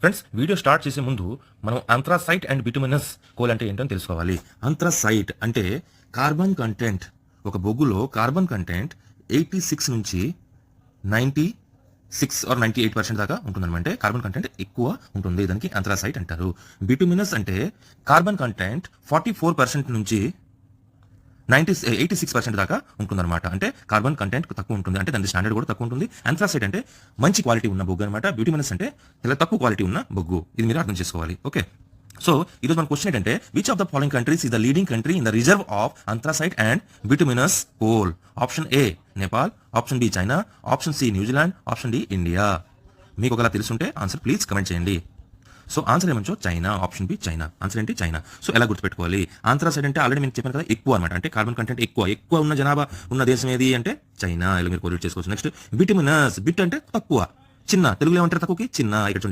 Friends, video start చేసే ముందు మనం అంథ్రాసైట్ అండ్ బిటుమినస్ కోల్ అంటే ఏంటని తెలుసుకోవాలి. అంథ్రాసైట్ అంటే కార్బన్ కంటెంట్, ఒక బొగ్గులో కార్బన్ కంటెంట్ 86 నుంచి 96 ఆర్ 98% దాకా ఉంటుందన్నమాట. అంటే కార్బన్ కంటెంట్ ఎక్కువ ఉంటుంది, దానికి అంథ్రాసైట్ అంటారు. బిటుమినస్ అంటే కార్బన్ కంటెంట్ 44% నుంచి 86% దాకా ఉంటుందన్నమాట. అంటే కార్బన్ కంటెంట్ తక్కువ ఉంటుంది, అంటే దాని స్టాండర్డ్ కూడా తక్కువ ఉంటుంది. అంథ్రాసైట్ అంటే మంచి క్వాలిటీ ఉన్న బొగ్గు అనమాట. బ్యూటిమినస్ అంటే చాలా తక్కువ క్వాలిటీ ఉన్న బొగ్గు. ఇది మీరు అర్థం చేసుకోవాలి. ఓకే, సో ఈరోజు మన క్వశ్చన్ ఏంటంటే, which of the following countries is the leading country in the reserve of anthracite and bituminous coal? Option A Nepal, option B China, option C New Zealand, option D India. మీకు ఒకలా తెలుసుంటే answer please comment చేయండి. So answer ఏమంచో China, option B China. Answer ఏంటి? China. So ఎలా గుర్తుపెట్టుకోవాలి? అంథ్రాసైట్ అంటే already మీకు చెప్పాను కదా, ఎక్కువ అనమాట. అంటే కార్బన్ కంటెంట్ ఎక్కువ ఉన్న జనాభా ఉన్న దేశం ఏది అంటే చైనా. ఇలా మీరు కోరిలేట్ చేసుకోవచ్చు. నెక్స్ట్ బిటుమినస్, బిట్ అంటే తక్కువ, చిన్న. తెలుగులో ఏమంటారు తక్కువకి? చిన్న. ఇక్కడ చూడండి,